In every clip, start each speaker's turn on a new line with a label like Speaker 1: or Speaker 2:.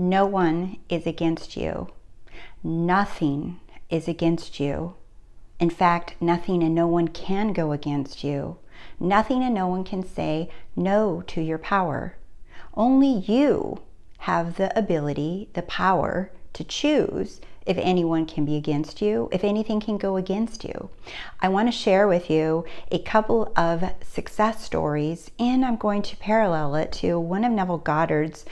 Speaker 1: No one is against you. Nothing is against you. In fact, nothing and no one can go against you. Nothing and no one can say no to your power. Only you have the ability, the power to choose if anyone can be against you, if anything can go against you. I want to share with you a couple of success stories, and I'm going to parallel it to one of Neville Goddard's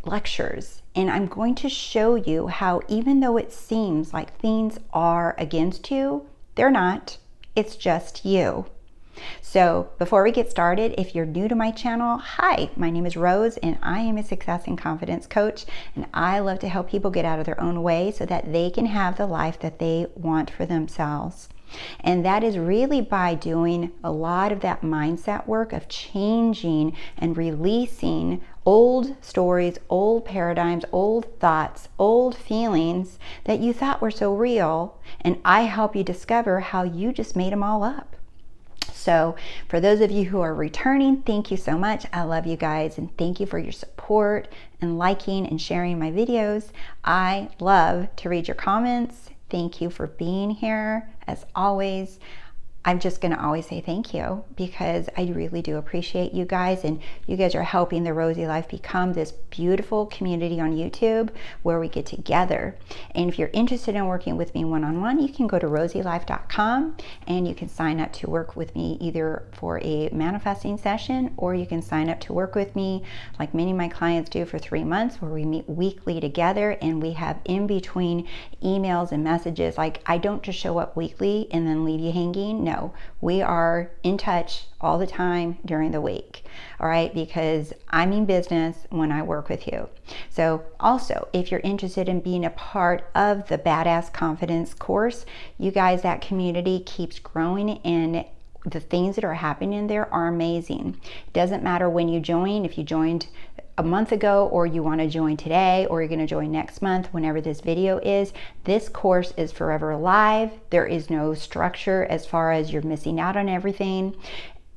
Speaker 1: lectures. And I'm going to show you how, even though it seems like things are against you, they're not. It's just you. So before we get started, if you're new to my channel, hi, my name is Rose and I am a success and confidence coach, and I love to help people get out of their own way so that they can have the life that they want for themselves. And that is really by doing a lot of that mindset work of changing and releasing old stories, old paradigms, old thoughts, old feelings that you thought were so real. And I help you discover how you just made them all up. So for those of you who are returning, thank you so much. I love you guys, and thank you for your support and liking and sharing my videos. I love to read your comments. Thank you for being here. As always, I'm just going to always say thank you, because I really do appreciate you guys, and you guys are helping The Rosey Life become this beautiful community on YouTube where we get together. And if you're interested in working with me one-on-one, you can go to RoseyLife.com and you can sign up to work with me either for a manifesting session, or you can sign up to work with me like many of my clients do for 3 months, where we meet weekly together and we have in between emails and messages. Like, I don't just show up weekly and then leave you hanging. No, we are in touch all the time during the week, all right? Because I mean business when I work with you. So also, if you're interested in being a part of the Badass Confidence course, you guys, that community keeps growing, and the things that are happening in there are amazing. It doesn't matter when you join, if you joined a month ago or you want to join today, or you're going to join next month, whenever this video is, this course is forever alive. There is no structure as far as you're missing out on everything.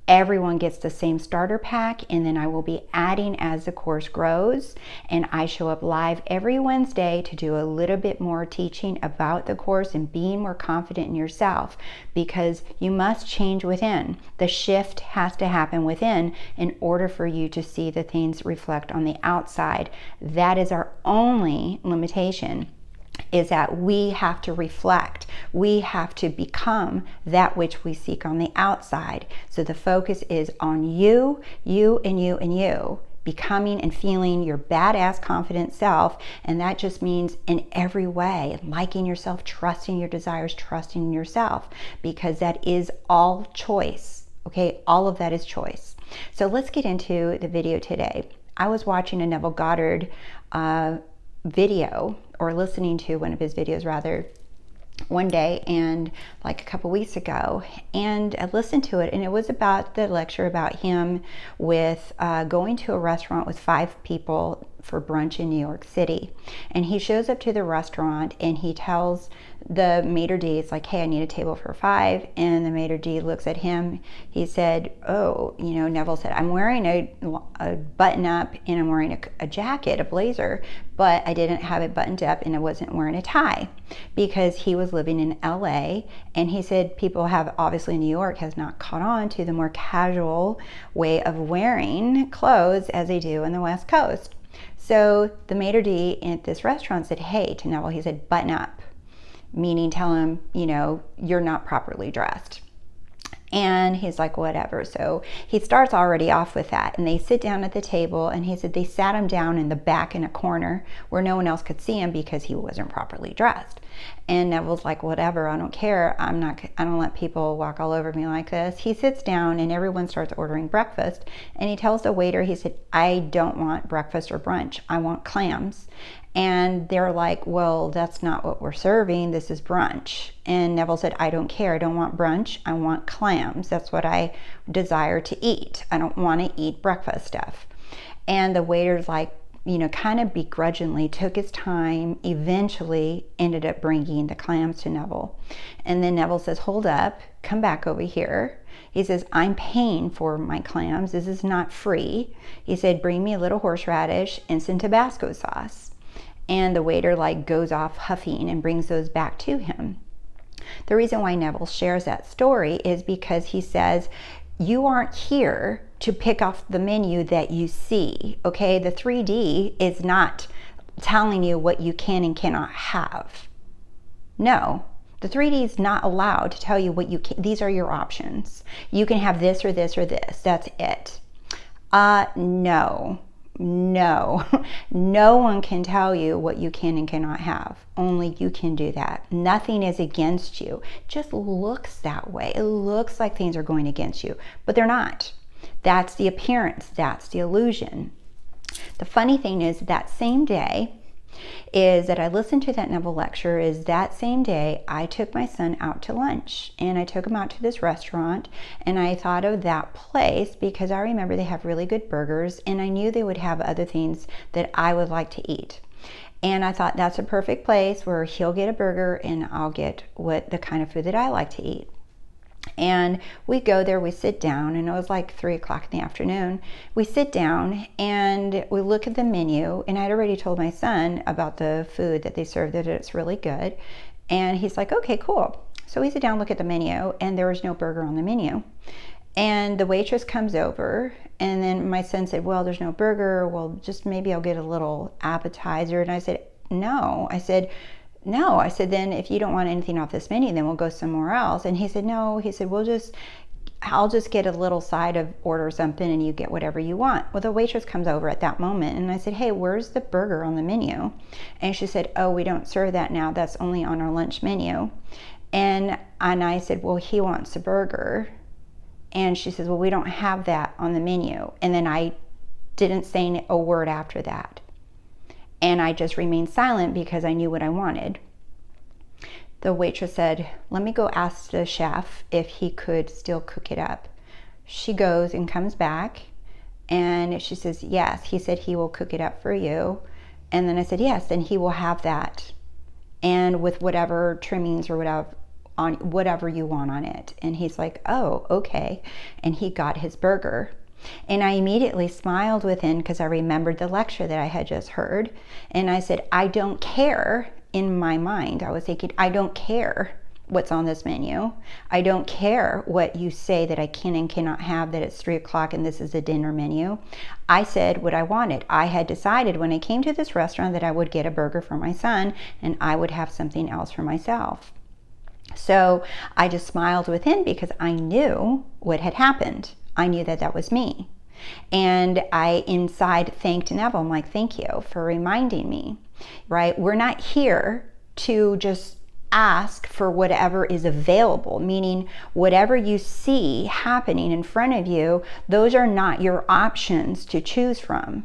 Speaker 1: Everyone gets the same starter pack, and then I will be adding as the course grows. And I show up live every Wednesday to do a little bit more teaching about the course and being more confident in yourself, because you must change within. The shift has to happen within in order for you to see the things reflect on the outside. That is our only limitation, is that we have to reflect. We have to become that which we seek on the outside. So the focus is on you, you, and you, and you. Becoming and feeling your badass confident self. And that just means in every way, liking yourself, trusting your desires, trusting in yourself, because that is all choice. Okay, all of that is choice. So let's get into the video today. I was watching a Neville Goddard video, or listening to one of his videos rather, one day, and like a couple weeks ago, and I listened to it, and it was about the lecture about him with going to a restaurant with 5 people for brunch in New York City. And he shows up to the restaurant and he tells the maitre d', it's like, hey, I need a table for 5. And the maitre d' looks at him. He said, oh, you know, Neville said, I'm wearing a button up, and I'm wearing a jacket, a blazer, but I didn't have it buttoned up, and I wasn't wearing a tie, because he was living in LA. And he said people have, obviously New York has not caught on to the more casual way of wearing clothes as they do in the West Coast. So the maitre d' at this restaurant said, hey, to Neville, he said, button up, meaning tell him, you know, you're not properly dressed. And he's like, whatever. So he starts already off with that. And they sit down at the table, and he said they sat him down in the back in a corner where no one else could see him because he wasn't properly dressed. And Neville's like, whatever, I don't care. I don't let people walk all over me like this. He sits down and everyone starts ordering breakfast. And he tells the waiter, he said, I don't want breakfast or brunch. I want clams. And they're like, well, that's not what we're serving. This is brunch. And Neville said, I don't care. I don't want brunch. I want clams. That's what I desire to eat. I don't want to eat breakfast stuff. And the waiter's like, you know, kind of begrudgingly took his time, eventually ended up bringing the clams to Neville. And then Neville says, hold up, come back over here. He says, I'm paying for my clams. This is not free. He said, bring me a little horseradish and some Tabasco sauce. And the waiter like goes off huffing and brings those back to him. The reason why Neville shares that story is because he says, you aren't here to pick off the menu that you see, okay? The 3D is not telling you what you can and cannot have. No, the 3D is not allowed to tell you what you can. These are your options. You can have this or this or this. That's it. No. No one can tell you what you can and cannot have. Only you can do that. Nothing is against you. It just looks that way. It looks like things are going against you, but they're not. That's the appearance. That's the illusion. The funny thing is that same day is that I listened to that Neville lecture, is that same day I took my son out to lunch, and I took him out to this restaurant, and I thought of that place because I remember they have really good burgers, and I knew they would have other things that I would like to eat. And I thought that's a perfect place where he'll get a burger and I'll get the kind of food that I like to eat. And we go there, we sit down, and it was like 3 o'clock in the afternoon. We sit down and we look at the menu, and I'd already told my son about the food that they serve, that it's really good. And he's like, okay, cool. So we sit down, look at the menu, and there was no burger on the menu. And the waitress comes over, and then my son said, well, there's no burger. Well, just maybe I'll get a little appetizer. And I said, no. I said, then if you don't want anything off this menu, then we'll go somewhere else. And he said, no. He said, I'll just get a little side of order something and you get whatever you want. Well, the waitress comes over at that moment, and I said, hey, where's the burger on the menu? And she said, oh, we don't serve that now. That's only on our lunch menu. And I said, well, he wants a burger. And she says, well, we don't have that on the menu. And then I didn't say a word after that. And I just remained silent because I knew what I wanted. The waitress said, let me go ask the chef if he could still cook it up. She goes and comes back, and she says, yes, he said he will cook it up for you. And then I said, yes, then he will have that. And with whatever trimmings or whatever you want on it. And he's like, oh, okay. And he got his burger. And I immediately smiled within because I remembered the lecture that I had just heard. And I said, I don't care. In my mind, I was thinking, I don't care what's on this menu. I don't care what you say that I can and cannot have, that it's 3 o'clock and this is a dinner menu. I said what I wanted. I had decided when I came to this restaurant that I would get a burger for my son and I would have something else for myself. So I just smiled within because I knew what had happened. I knew that that was me. And I inside thanked Neville. I'm like, thank you for reminding me, right? We're not here to just ask for whatever is available, meaning whatever you see happening in front of you, those are not your options to choose from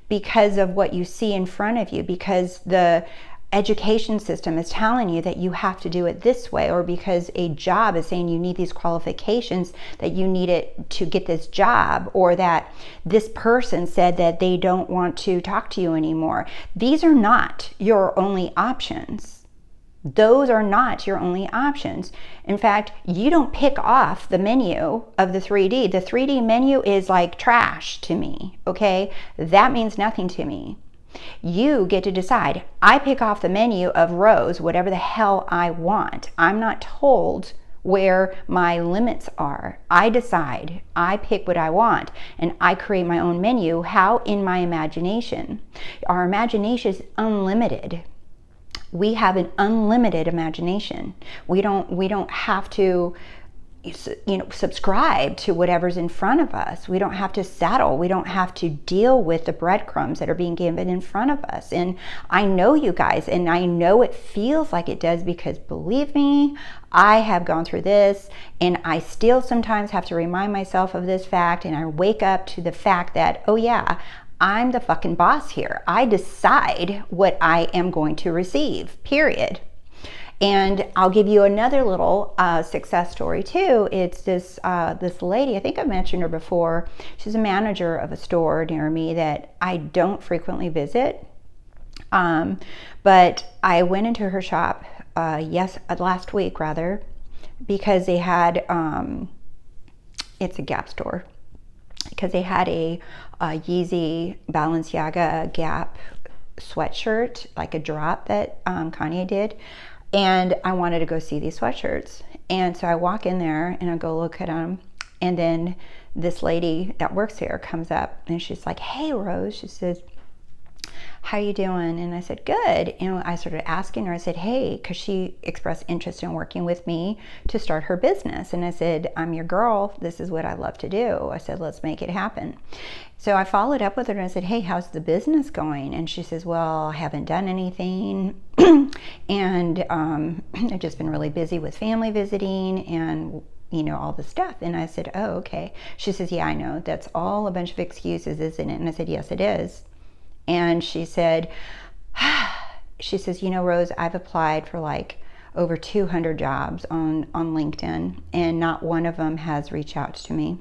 Speaker 1: because of what you see in front of you, because the education system is telling you that you have to do it this way, or because a job is saying you need these qualifications, that you need it to get this job, or that this person said that they don't want to talk to you anymore. These are not your only options. Those are not your only options. In fact, you don't pick off the menu of the 3D. The 3D menu is like trash to me, okay? That means nothing to me. You get to decide. I pick off the menu of Rose, whatever the hell I want. I'm not told where my limits are. I decide. I pick what I want, and I create my own menu. How? In my imagination. Our imagination is unlimited. We have an unlimited imagination. We don't have to subscribe to whatever's in front of us. We don't have to settle. We don't have to deal with the breadcrumbs that are being given in front of us. And I know you guys, and I know it feels like it does, because believe me, I have gone through this, and I still sometimes have to remind myself of this fact, and I wake up to the fact that, oh yeah, I'm the fucking boss here. I decide what I am going to receive, period. And I'll give you another little success story too. It's this lady, I think I mentioned her before. She's a manager of a store near me that I don't frequently visit. But I went into her shop last week rather. because they had, it's a Gap store, because they had a Yeezy Balenciaga Gap sweatshirt, like a drop that Kanye did. And I wanted to go see these sweatshirts. And so I walk in there and I go look at them. And then this lady that works here comes up and she's like, "Hey, Rose," she says, "how you doing?" And I said, "Good." And I started asking her, I said, "Hey," because she expressed interest in working with me to start her business. And I said, "I'm your girl. This is what I love to do." I said, "Let's make it happen." So I followed up with her and I said, "Hey, how's the business going?" And she says, "Well, I haven't done anything. And I've just been really busy with family visiting and all the stuff." And I said, "Oh, okay." She says, "Yeah, I know. That's all a bunch of excuses, isn't it?" And I said, "Yes, it is." And she said, "Rose, I've applied for like over 200 jobs on LinkedIn, and not one of them has reached out to me."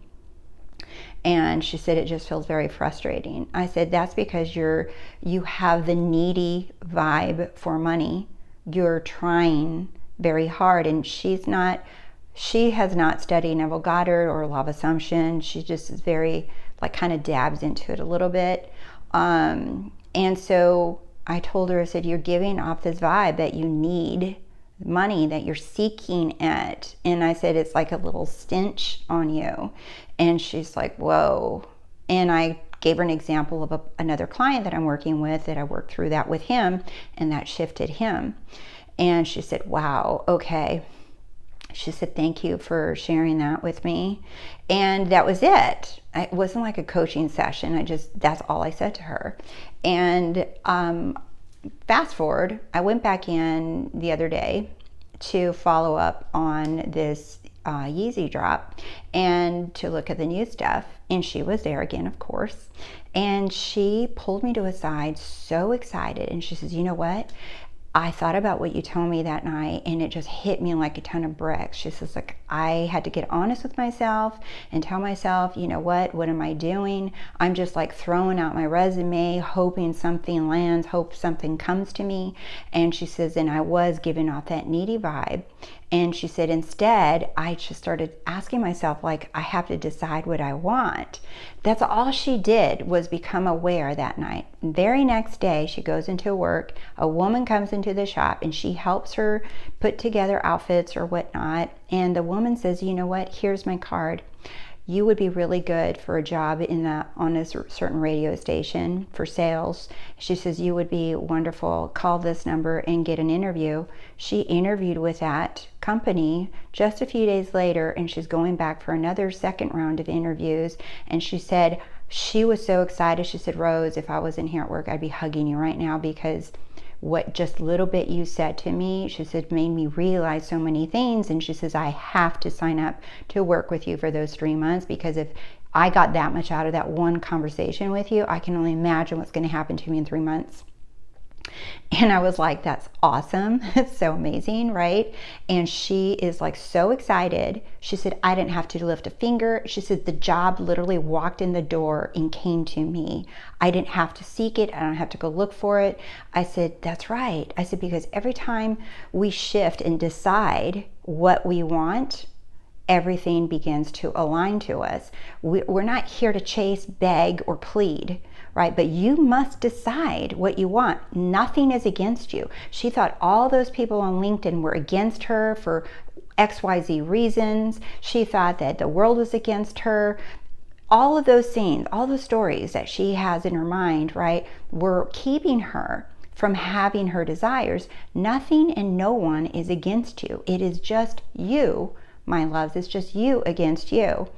Speaker 1: And she said, "It just feels very frustrating." I said, "That's because you have the needy vibe for money. You're trying very hard." And she has not studied Neville Goddard or Law of Assumption. She just is very, like, kind of dabs into it a little bit. And so I told her, I said, "You're giving off this vibe that you need money, that you're seeking it." And I said, "It's like a little stench on you." And she's like, "Whoa." And I gave her an example of another client that I'm working with, that I worked through that with him, and that shifted him. And she said, "Wow, okay." She said, "Thank you for sharing that with me." And that was it. It wasn't like a coaching session. That's all I said to her. And fast forward, I went back in the other day to follow up on this Yeezy drop and to look at the new stuff. And she was there again, of course. And she pulled me to a side, so excited. And she says, "You know what? I thought about what you told me that night, and it just hit me like a ton of bricks." She says, like, "I had to get honest with myself and tell myself, you know what am I doing? I'm just like throwing out my resume, hoping something lands, hope something comes to me." And she says, and I was giving off that needy vibe. And she said, instead, I just started asking myself, like, I have to decide what I want. That's all she did, was become aware that night. Very next day, she goes into work. A woman comes into the shop and she helps her put together outfits or whatnot. And the woman says, "You know what? Here's my card. You would be really good for a job on a certain radio station for sales." She says, "You would be wonderful. Call this number and get an interview." She interviewed with that company just a few days later, and she's going back for another second round of interviews. And she said she was so excited. She said, "Rose, if I wasn't here at work, I'd be hugging you right now, because what just little bit you said to me," she said, "made me realize so many things." And she says, "I have to sign up to work with you for those 3 months, because if I got that much out of that one conversation with you, I can only imagine what's going to happen to me in 3 months." And I was like, "That's awesome." It's so amazing, right? And she is like so excited. She said, "I didn't have to lift a finger." She said, "The job literally walked in the door and came to me. I didn't have to seek it. I don't have to go look for it." I said, "That's right." I said, "Because every time we shift and decide what we want, everything begins to align to us. We're not here to chase, beg, or plead, right? But you must decide what you want. Nothing is against you." She thought all those people on LinkedIn were against her for XYZ reasons. She thought that the world was against her. All of those things, all the stories that she has in her mind, right, were keeping her from having her desires. Nothing and no one is against you. It is just you, my loves. It's just you against you.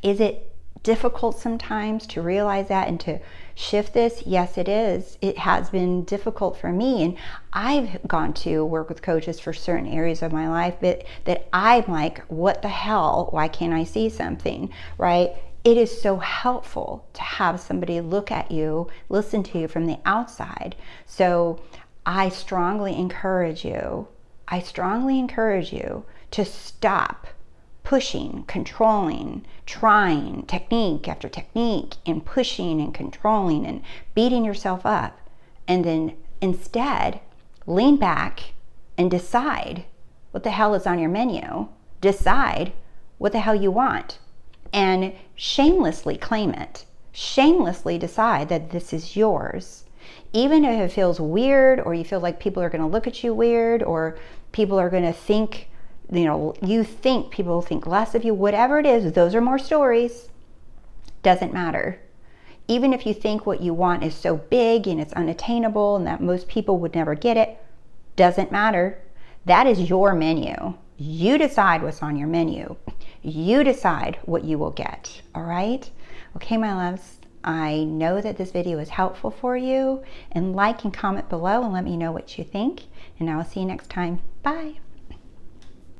Speaker 1: Is it difficult sometimes to realize that and to shift this? Yes, it is. It has been difficult for me, and I've gone to work with coaches for certain areas of my life, but that I'm like, what the hell? Why can't I see something, right? It is so helpful to have somebody look at you, listen to you from the outside. So I strongly encourage you to stop pushing, controlling, trying technique after technique, and pushing and controlling and beating yourself up. And then instead, lean back and decide what the hell is on your menu, decide what the hell you want and shamelessly claim it. Shamelessly decide that this is yours. Even if it feels weird, or you feel like people are going to look at you weird, or people are going to think, you think people will think less of you, whatever it is, those are more stories. Doesn't matter. Even if you think what you want is so big and it's unattainable and that most people would never get it, doesn't matter. That is your menu. You decide what's on your menu. You decide what you will get, all right? Okay, my loves, I know that this video is helpful for you, and like and comment below and let me know what you think, and I will see you next time. Bye.